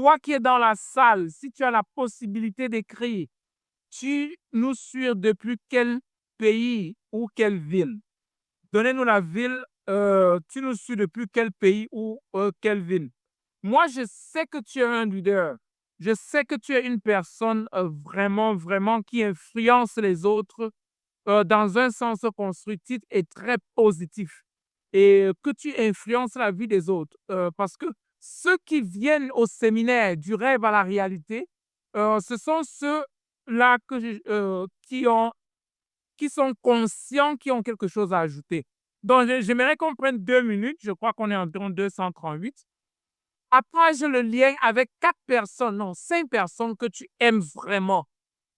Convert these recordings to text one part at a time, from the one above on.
Toi qui es dans la salle, si tu as la possibilité d'écrire, tu nous suis depuis quel pays ou quelle ville? Donnez-nous la ville, tu nous suis depuis quel pays ou quelle ville? Moi, je sais que tu es un leader. Je sais que tu es une personne vraiment, vraiment qui influence les autres dans un sens constructif et très positif. Et que tu influences la vie des autres. Parce que ceux qui viennent au séminaire du rêve à la réalité, ce sont ceux-là qui sont conscients, qui ont quelque chose à ajouter. Donc, j'aimerais qu'on prenne 2 minutes. Je crois qu'on est environ 238. Partage le lien avec 4 personnes, non, 5 personnes que tu aimes vraiment.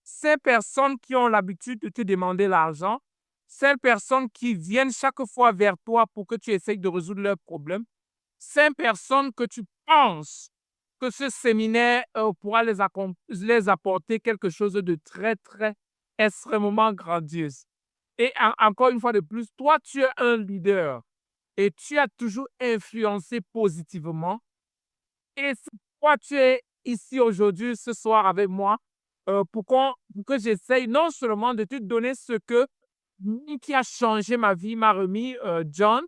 5 personnes qui ont l'habitude de te demander l'argent. 5 personnes qui viennent chaque fois vers toi pour que tu essayes de résoudre leurs problèmes. 5 personnes que tu penses que ce séminaire pourra les apporter quelque chose de très, très extrêmement grandiose. Et encore une fois de plus, toi, tu es un leader et tu as toujours influencé positivement. Et si toi, tu es ici aujourd'hui, ce soir avec moi, pour que j'essaye non seulement de te donner ce que qui a changé ma vie, m'a remis John,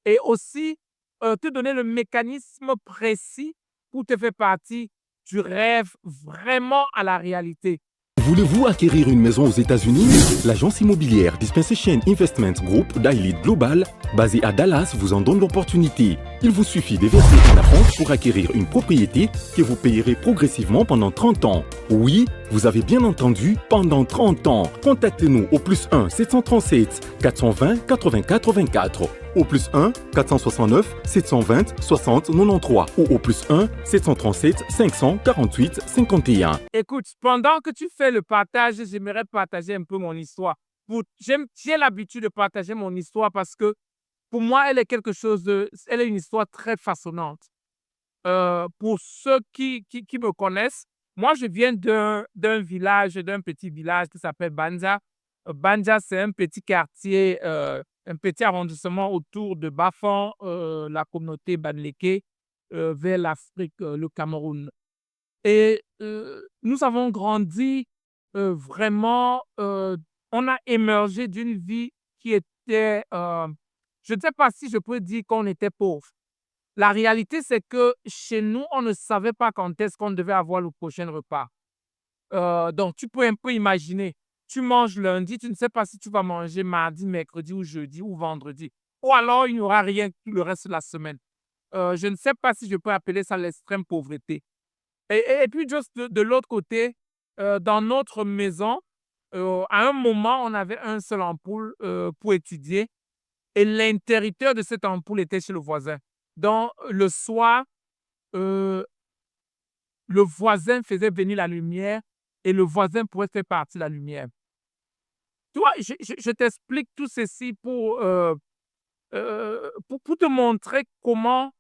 et aussi te donner le mécanisme précis pour te faire partie du rêve vraiment à la réalité. Voulez-vous acquérir une maison aux États-Unis? L'agence immobilière Dispensation Investment Group d'Elite Global, basée à Dallas, vous en donne l'opportunité. Il vous suffit de verser un acompte pour acquérir une propriété que vous payerez progressivement pendant 30 ans. Oui, vous avez bien entendu, pendant 30 ans. Contactez-nous au +1 737 420 84 24, au +1 469 720 60 93 ou au +1 737 548 51. Écoute, pendant que tu fais le partage, j'aimerais partager un peu mon histoire. J'ai l'habitude de partager mon histoire parce que pour moi, elle est une histoire très façonnante. Pour ceux qui me connaissent, moi, je viens d'un petit village qui s'appelle Bandia. Bandia, c'est un petit quartier, un petit arrondissement autour de Bafang, la communauté Banleke, vers l'Afrique, le Cameroun. Et nous avons grandi vraiment, on a émergé d'une vie qui était, je ne sais pas si je peux dire qu'on était pauvre. La réalité, c'est que chez nous, on ne savait pas quand est-ce qu'on devait avoir le prochain repas. Donc, tu peux un peu imaginer, tu manges lundi, tu ne sais pas si tu vas manger mardi, mercredi ou jeudi ou vendredi. Ou alors, il n'y aura rien tout le reste de la semaine. Je ne sais pas si je peux appeler ça l'extrême pauvreté. Et puis, juste de l'autre côté, dans notre maison, à un moment, on avait un seul ampoule pour étudier et l'interrupteur de cette ampoule était chez le voisin. Donc, le soir, euh, le voisin faisait venir la lumière et le voisin pourrait faire partir la lumière. Tu vois, je t'explique tout ceci pour te montrer comment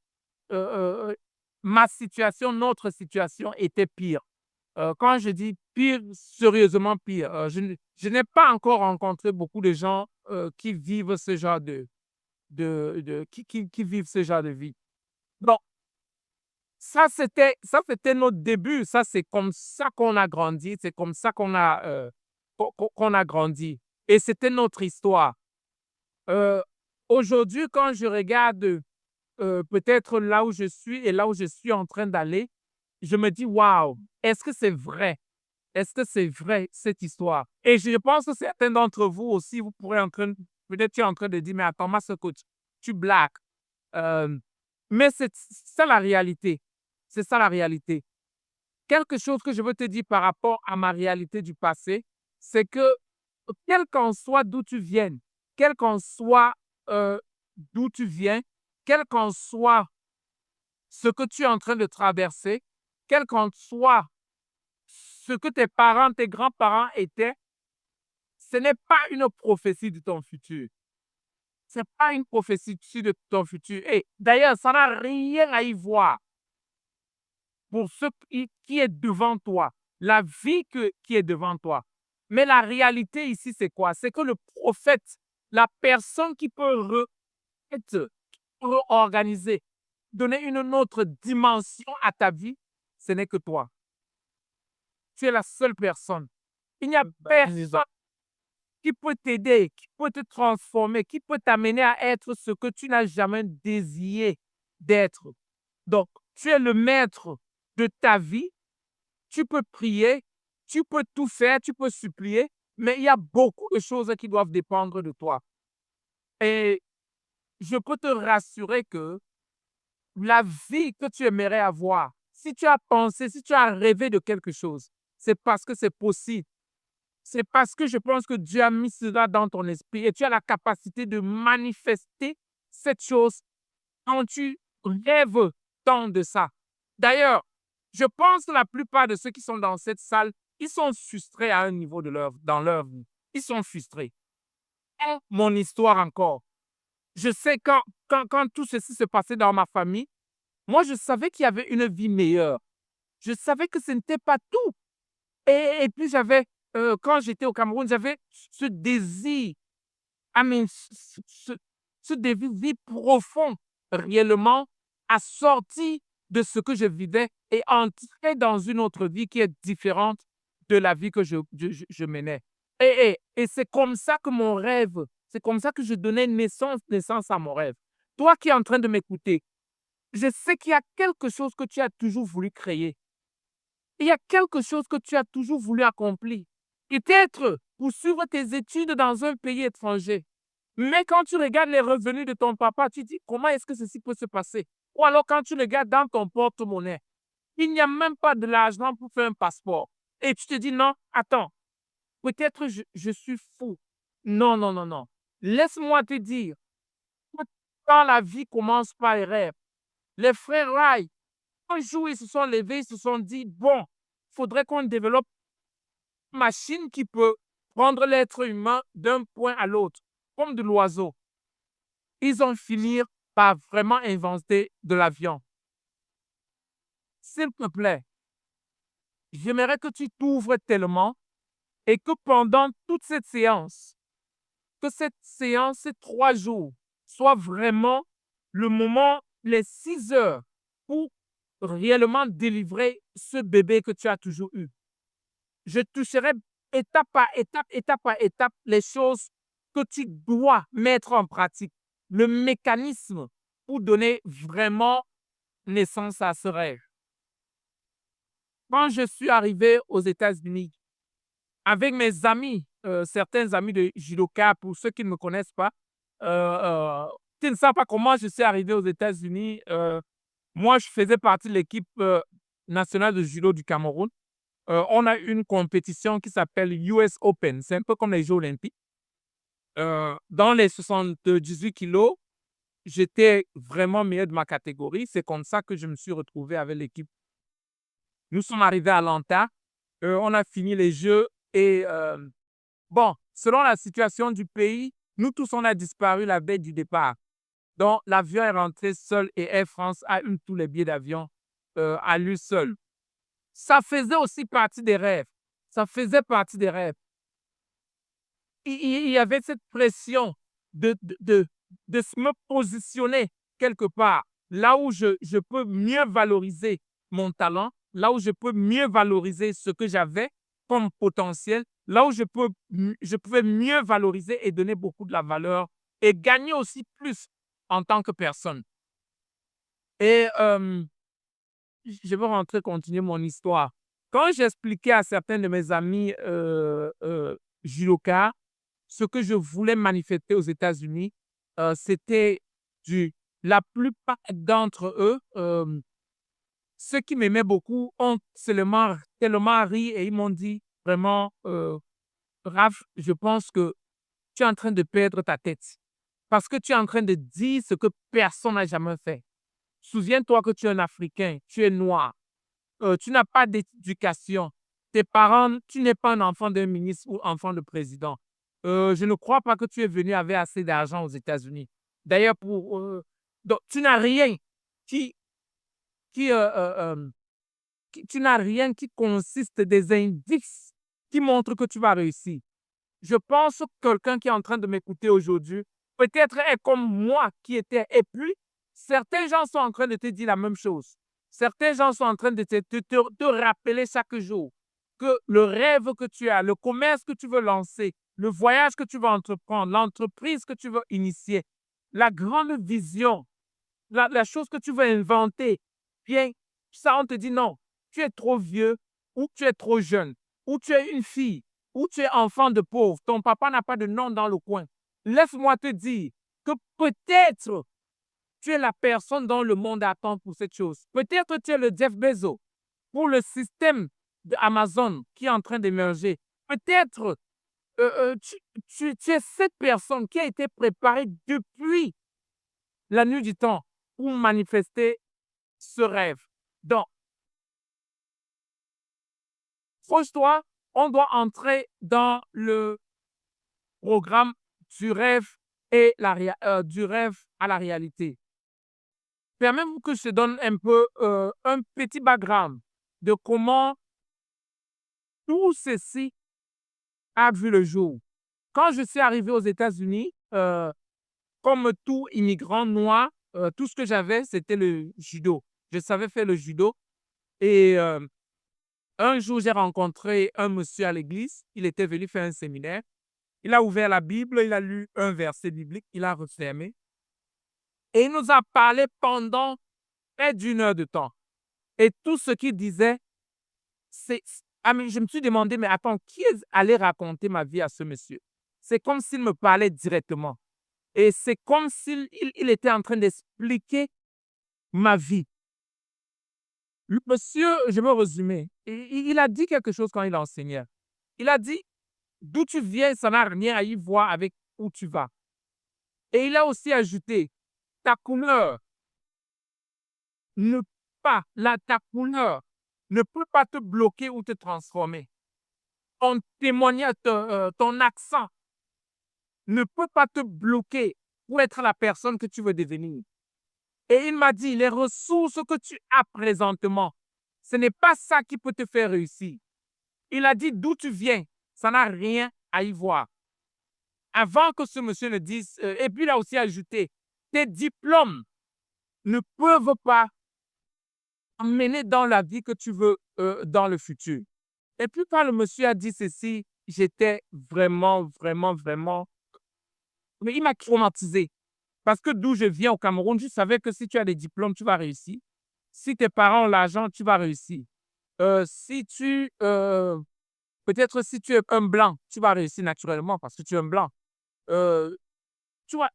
ma situation, notre situation était pire. Quand je dis pire, sérieusement pire, je n'ai pas encore rencontré beaucoup de gens qui vivent ce genre qui vivent ce genre de vie. Donc, ça c'était notre début. Ça, c'est comme ça qu'on a grandi. C'est comme ça qu'on a grandi. Et c'était notre histoire. Euh, Aujourd'hui, quand je regarde peut-être là où je suis et là où je suis en train d'aller, je me dis, waouh, est-ce que c'est vrai? Est-ce que c'est vrai, cette histoire? Et je pense que certains d'entre vous aussi, vous pourrez peut-être tu es en train de dire, mais attends, ce coach, tu blagues. Euh, mais c'est ça la réalité. C'est ça la réalité. Quelque chose que je veux te dire par rapport à ma réalité du passé, c'est que quel qu'en soit d'où tu viennes, quel qu'en soit euh, d'où tu viens, quel qu'en soit ce que tu es en train de traverser, quel qu'en soit ce que tes parents, tes grands-parents étaient, ce n'est pas une prophétie de ton futur. Ce n'est pas une prophétie de ton futur. Et d'ailleurs, ça n'a rien à y voir pour ce qui est devant toi, la vie qui est devant toi. Mais la réalité ici, c'est quoi? C'est que le prophète, la personne qui peut réorganiser, donner une autre dimension à ta vie, ce n'est que toi. Tu es la seule personne. Il n'y a personne qui peut t'aider, qui peut te transformer, qui peut t'amener à être ce que tu n'as jamais désiré d'être. Donc, tu es le maître de ta vie. Tu peux prier, tu peux tout faire, tu peux supplier, mais il y a beaucoup de choses qui doivent dépendre de toi. Et je peux te rassurer que la vie que tu aimerais avoir, si tu as pensé, si tu as rêvé de quelque chose, c'est parce que c'est possible. C'est parce que je pense que Dieu a mis cela dans ton esprit et tu as la capacité de manifester cette chose quand tu rêves tant de ça. D'ailleurs, je pense que la plupart de ceux qui sont dans cette salle, ils sont frustrés à un niveau dans leur vie. Ils sont frustrés. Et mon histoire encore. Je sais quand tout ceci se passait dans ma famille, moi, je savais qu'il y avait une vie meilleure. Je savais que ce n'était pas tout. Et puis, quand j'étais au Cameroun, j'avais ce désir, ce désir profond, réellement, à sortir de ce que je vivais et entrer dans une autre vie qui est différente de la vie que je menais. Et c'est comme ça que mon rêve, c'est comme ça que je donnais naissance à mon rêve. Toi qui es en train de m'écouter, je sais qu'il y a quelque chose que tu as toujours voulu créer. Il y a quelque chose que tu as toujours voulu accomplir. Peut-être poursuivre tes études dans un pays étranger. Mais quand tu regardes les revenus de ton papa, tu dis comment est-ce que ceci peut se passer? Ou alors quand tu regardes dans ton porte-monnaie, il n'y a même pas de l'argent pour faire un passeport. Et tu te dis non, attends, peut-être je suis fou. Non, non, non, non. Laisse-moi te dire, quand la vie commence par les rêves, les frères Wright, un jour, ils se sont levés, ils se sont dit, bon, il faudrait qu'on développe une machine qui peut prendre l'être humain d'un point à l'autre, comme de l'oiseau. Ils ont fini par vraiment inventer de l'avion. S'il te plaît, j'aimerais que tu t'ouvres tellement et que pendant toute cette séance, que cette séance, ces 3 jours, soit vraiment le moment, les 6 heures, pour réellement délivrer ce bébé que tu as toujours eu. Je toucherai étape par étape, les choses que tu dois mettre en pratique, le mécanisme pour donner vraiment naissance à ce rêve. Quand je suis arrivé aux États-Unis, avec mes amis, certains amis de judoka, pour ceux qui ne me connaissent pas, qui ne savent pas comment je suis arrivé aux États-Unis, moi, je faisais partie de l'équipe nationale de judo du Cameroun. On a une compétition qui s'appelle US Open. C'est un peu comme les Jeux olympiques. Dans les 78 kilos, j'étais vraiment meilleur de ma catégorie. C'est comme ça que je me suis retrouvé avec l'équipe. Nous sommes arrivés à Atlanta. On a fini les Jeux et bon, selon la situation du pays, nous tous, on a disparu la veille du départ. Donc, l'avion est rentré seul et Air France a eu tous les billets d'avion à lui seul. Ça faisait aussi partie des rêves. Ça faisait partie des rêves. Il y avait cette pression de me positionner quelque part, là où je peux mieux valoriser mon talent, là où je peux mieux valoriser ce que j'avais comme potentiel, là où je pouvais mieux valoriser et donner beaucoup de la valeur et gagner aussi plus en tant que personne. Et je vais continuer mon histoire. Quand j'expliquais à certains de mes amis judokas ce que je voulais manifester aux États-Unis, c'était la plupart d'entre eux, ceux qui m'aimaient beaucoup, ont tellement ri et ils m'ont dit vraiment, Raph, je pense que tu es en train de perdre ta tête parce que tu es en train de dire ce que personne n'a jamais fait. Souviens-toi que tu es un Africain, tu es noir, tu n'as pas d'éducation. Tes parents, tu n'es pas un enfant d'un ministre ou enfant de président. Je ne crois pas que tu es venu avec assez d'argent aux États-Unis. D'ailleurs, donc, tu n'as rien qui consiste des indices qui montrent que tu vas réussir. Je pense que quelqu'un qui est en train de m'écouter aujourd'hui, peut-être est comme moi qui était. Et puis, certains gens sont en train de te dire la même chose. Certains gens sont en train de te rappeler chaque jour que le rêve que tu as, le commerce que tu veux lancer, le voyage que tu veux entreprendre, l'entreprise que tu veux initier, la grande vision, la chose que tu veux inventer, bien, ça, on te dit non, tu es trop vieux ou tu es trop jeune, ou tu es une fille, ou tu es enfant de pauvre, ton papa n'a pas de nom dans le coin. Laisse-moi te dire que peut-être tu es la personne dont le monde attend pour cette chose. Peut-être tu es le Jeff Bezos pour le système d'Amazon qui est en train d'émerger. Peut-être tu es cette personne qui a été préparée depuis la nuit du temps pour manifester ce rêve. Donc, pose-toi, on doit entrer dans le programme du rêve du rêve à la réalité. Permets-moi que je te donne un peu un petit background de comment tout ceci a vu le jour. Quand je suis arrivé aux États-Unis, comme tout immigrant noir, tout ce que j'avais, c'était le judo. Je savais faire le judo. Et un jour, j'ai rencontré un monsieur à l'église. Il était venu faire un séminaire. Il a ouvert la Bible, il a lu un verset biblique, il a refermé. Et il nous a parlé pendant près d'une heure de temps. Et tout ce qu'il disait, je me suis demandé, mais attends, qui est allé raconter ma vie à ce monsieur? C'est comme s'il me parlait directement. Et c'est comme s'il il était en train d'expliquer ma vie. Le monsieur, je vais résumer, il a dit quelque chose quand il enseignait. Il a dit, d'où tu viens, ça n'a rien à y voir avec où tu vas. Et il a aussi ajouté, ta couleur ta couleur ne peut pas te bloquer ou te transformer. Ton témoignage, ton accent ne peut pas te bloquer pour être la personne que tu veux devenir. Et il m'a dit, les ressources que tu as présentement, ce n'est pas ça qui peut te faire réussir. Il a dit, d'où tu viens, ça n'a rien à y voir. Avant que ce monsieur ne dise, et puis il a aussi ajouté, tes diplômes ne peuvent pas emmener dans la vie que tu veux dans le futur. Et puis quand le monsieur a dit ceci, j'étais vraiment, vraiment, vraiment... Mais il m'a traumatisé. Parce que d'où je viens au Cameroun, je savais que si tu as des diplômes, tu vas réussir. Si tes parents ont l'argent, tu vas réussir. Peut-être si tu es un blanc, tu vas réussir naturellement parce que tu es un blanc. Euh, tu vois,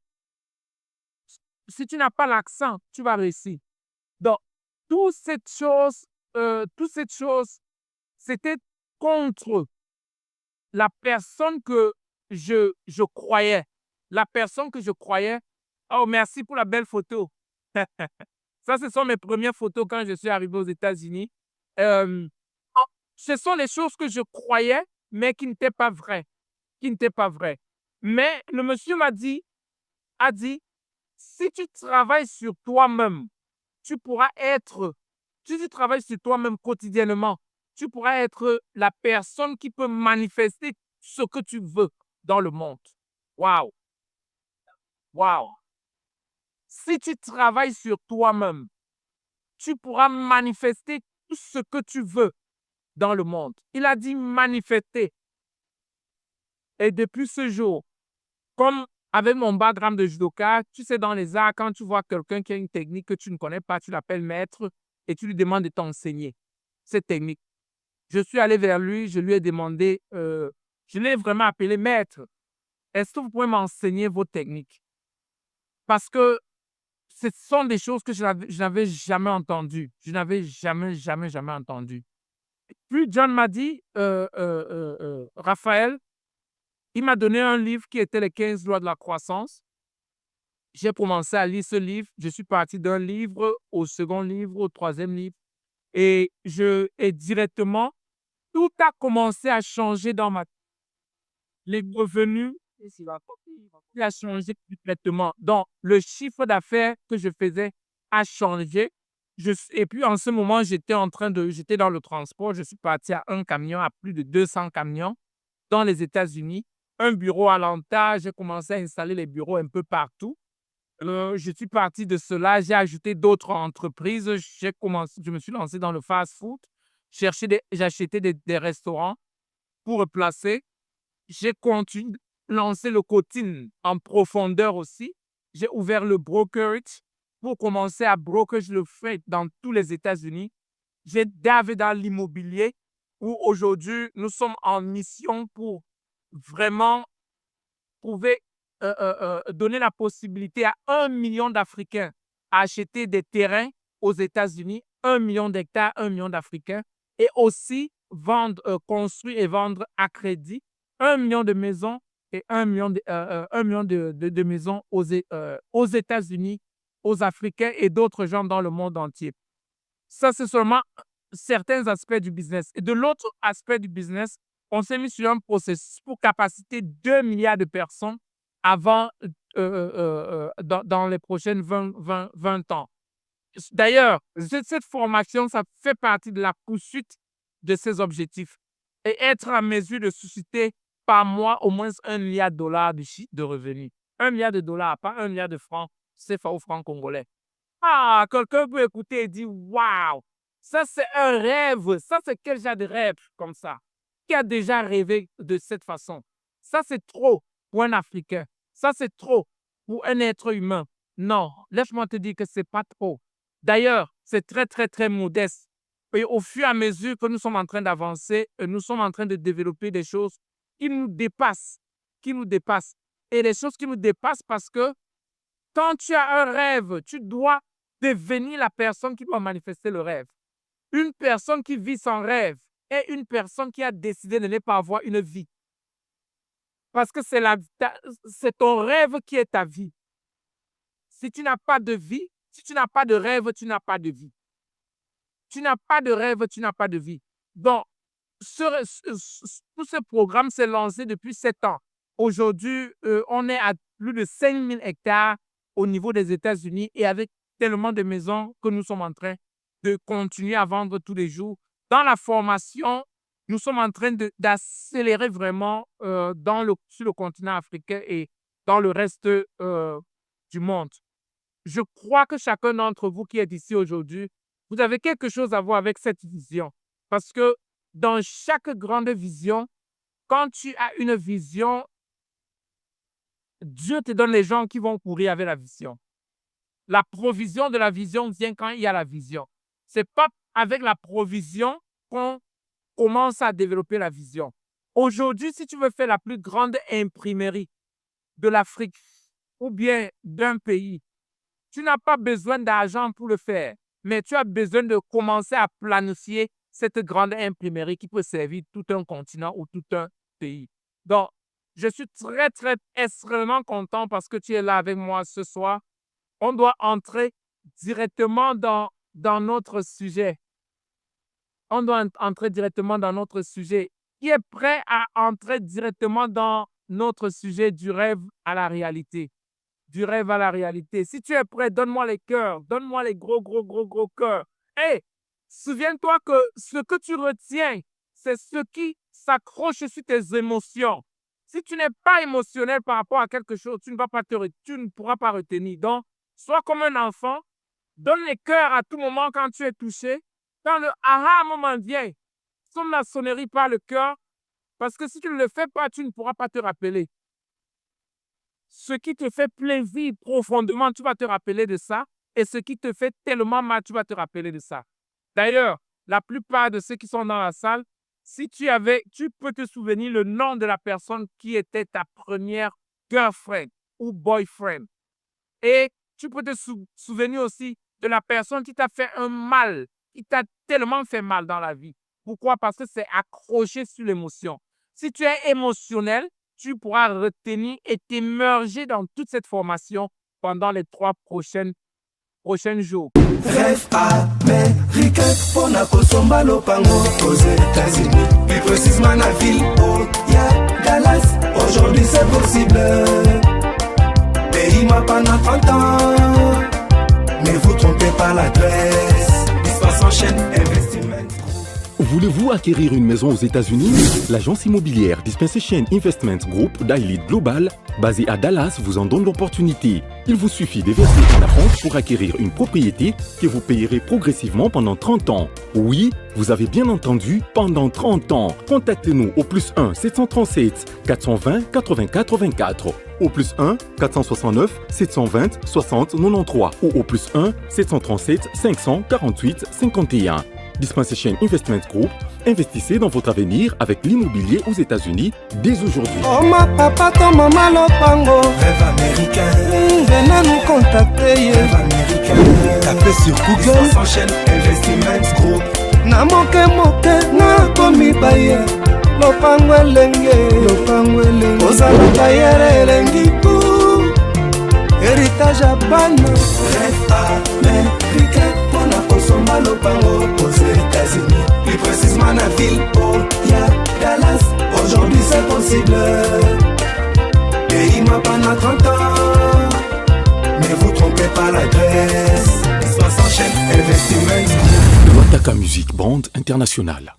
si tu n'as pas l'accent, tu vas réussir. Donc, toute cette chose, c'était contre la personne que je croyais. La personne que je croyais. Oh, merci pour la belle photo. Ça, ce sont mes premières photos quand je suis arrivé aux États-Unis. Ce sont les choses que je croyais, mais qui n'étaient pas vraies. Mais le monsieur a dit, si tu travailles sur toi-même, si tu travailles sur toi-même quotidiennement, tu pourras être la personne qui peut manifester ce que tu veux dans le monde. Waouh! Waouh! Si tu travailles sur toi-même, tu pourras manifester tout ce que tu veux dans le monde. Il a dit manifester. Et depuis ce jour, comme avec mon background de judoka, tu sais, dans les arts, quand tu vois quelqu'un qui a une technique que tu ne connais pas, tu l'appelles maître et tu lui demandes de t'enseigner cette technique. Je suis allé vers lui, je lui ai demandé, je l'ai vraiment appelé maître. Est-ce que vous pouvez m'enseigner vos techniques? Parce que ce sont des choses que je n'avais jamais entendues. Je n'avais jamais, jamais, jamais entendues. Puis John m'a dit, Raphaël, il m'a donné un livre qui était les 15 lois de la croissance. J'ai commencé à lire ce livre. Je suis parti d'un livre au second livre, au troisième livre. Et directement, tout a commencé à changer dans ma... Les revenus, il a changé complètement. Donc, le chiffre d'affaires que je faisais a changé. Et puis, en ce moment, j'étais dans le transport. Je suis parti à un camion, à plus de 200 camions dans les États-Unis. Un bureau à l'entente. J'ai commencé à installer les bureaux un peu partout. Je suis parti de cela, j'ai ajouté d'autres entreprises. Je me suis lancé dans le fast-food. J'ai acheté des restaurants pour replacer. J'ai continué de lancer le coaching en profondeur aussi. J'ai ouvert le brokerage pour commencer à broker le freight dans tous les États-Unis. J'ai davé dans l'immobilier où aujourd'hui, nous sommes en mission pour vraiment trouver, donner la possibilité à 1 million d'Africains à acheter des terrains aux États-Unis, 1 million d'hectares, 1 million d'Africains, et aussi construire et vendre à crédit 1 million de maisons et 1 million de maisons aux États-Unis, aux Africains et d'autres gens dans le monde entier. Ça, c'est seulement certains aspects du business. Et de l'autre aspect du business, on s'est mis sur un processus pour capaciter 2 milliards de personnes avant, dans les prochaines 20 ans. D'ailleurs, cette formation, ça fait partie de la poursuite de ces objectifs et être en mesure de susciter par mois au moins 1 milliard de dollars de revenus. 1 milliard de dollars, pas 1 milliard de francs CFA ou francs congolais. Ah, quelqu'un peut écouter et dire, waouh, ça c'est un rêve. Ça c'est quel genre de rêve comme ça? Qui a déjà rêvé de cette façon? Ça c'est trop pour un Africain. Ça c'est trop pour un être humain. Non, laisse-moi te dire que ce n'est pas trop. D'ailleurs, c'est très, très, très modeste. Et au fur et à mesure que nous sommes en train d'avancer, nous sommes en train de développer des choses qui nous dépassent. Et des choses qui nous dépassent parce que quand tu as un rêve, tu dois devenir la personne qui doit manifester le rêve. Une personne qui vit son rêve est une personne qui a décidé de ne pas avoir une vie. Parce que c'est ton rêve qui est ta vie. Si tu n'as pas de vie, si tu n'as pas de rêve, tu n'as pas de vie. Tu n'as pas de rêve, tu n'as pas de vie. Donc, tout ce programme s'est lancé depuis 7 ans. Aujourd'hui, on est à plus de 5 000 hectares au niveau des États-Unis et avec tellement de maisons que nous sommes en train de continuer à vendre tous les jours. Dans la formation, nous sommes en train d'accélérer vraiment sur le continent africain et dans le reste du monde. Je crois que chacun d'entre vous qui est ici aujourd'hui, vous avez quelque chose à voir avec cette vision. Parce que dans chaque grande vision, quand tu as une vision, Dieu te donne les gens qui vont courir avec la vision. La provision de la vision vient quand il y a la vision. Ce n'est pas avec la provision qu'on commence à développer la vision. Aujourd'hui, si tu veux faire la plus grande imprimerie de l'Afrique ou bien d'un pays, tu n'as pas besoin d'argent pour le faire, mais tu as besoin de commencer à planifier cette grande imprimerie qui peut servir tout un continent ou tout un pays. Donc, je suis très, très, extrêmement content parce que tu es là avec moi ce soir. On doit entrer directement dans notre sujet. On doit entrer directement dans notre sujet. Qui est prêt à entrer directement dans notre sujet du rêve à la réalité? Du rêve à la réalité. Si tu es prêt, donne-moi les cœurs. Donne-moi les gros, gros, gros, gros cœurs. Hey, souviens-toi que ce que tu retiens, c'est ce qui s'accroche sur tes émotions. Si tu n'es pas émotionnel par rapport à quelque chose, tu ne pourras pas retenir. Donc, sois comme un enfant. Donne les cœurs à tout moment quand tu es touché. Quand le aha moment vient, sonne la sonnerie par le cœur. Parce que si tu ne le fais pas, tu ne pourras pas te rappeler. Ce qui te fait plaisir profondément, tu vas te rappeler de ça. Et ce qui te fait tellement mal, tu vas te rappeler de ça. D'ailleurs, la plupart de ceux qui sont dans la salle, si tu peux te souvenir le nom de la personne qui était ta première girlfriend ou boyfriend. Et tu peux te souvenir aussi de la personne qui t'a fait un mal, qui t'a tellement fait mal dans la vie. Pourquoi? Parce que c'est accroché sur l'émotion. Si tu es émotionnel, tu pourras retenir et t'immerger dans toute cette formation pendant les 3 prochains jours. Rêve américain, pour na kosomba lopango aux États-Unis. Plus précisément la ville haute, Dallas. Aujourd'hui c'est possible. Pays m'a pendant 30 ans. Ne vous trompez pas l'adresse. Dispense en chaîne, investissement. Voulez-vous acquérir une maison aux États-Unis? L'agence immobilière Dispensation Investment Group d'Elite Global, basée à Dallas, vous en donne l'opportunité. Il vous suffit de verser un acompte pour acquérir une propriété que vous payerez progressivement pendant 30 ans. Oui, vous avez bien entendu, pendant 30 ans. Contactez-nous au +1 737 420 84 24, au +1 469 720 60 93 ou au +1 737 548 51. Dispensation Investment Group, investissez dans votre avenir avec l'immobilier aux États-Unis dès aujourd'hui. Oh ma papa, ton maman lopango. Rêve américain. Venez nous contacter. Rêve américain. Tapez sur Google. Dispensation Investment Group. Na moke na komi baye. Lopango elenge. Ozala bayere elengi pou. Héritage à bana. Rêve américain. Pona kosomba lopango aux États-Unis. Plus précisément la ville Dallas. Aujourd'hui c'est possible. Et il m'a pas 30 ans. Mais vous trompez pas l'adresse. Dispensation Investment. Wataka Music Brand International.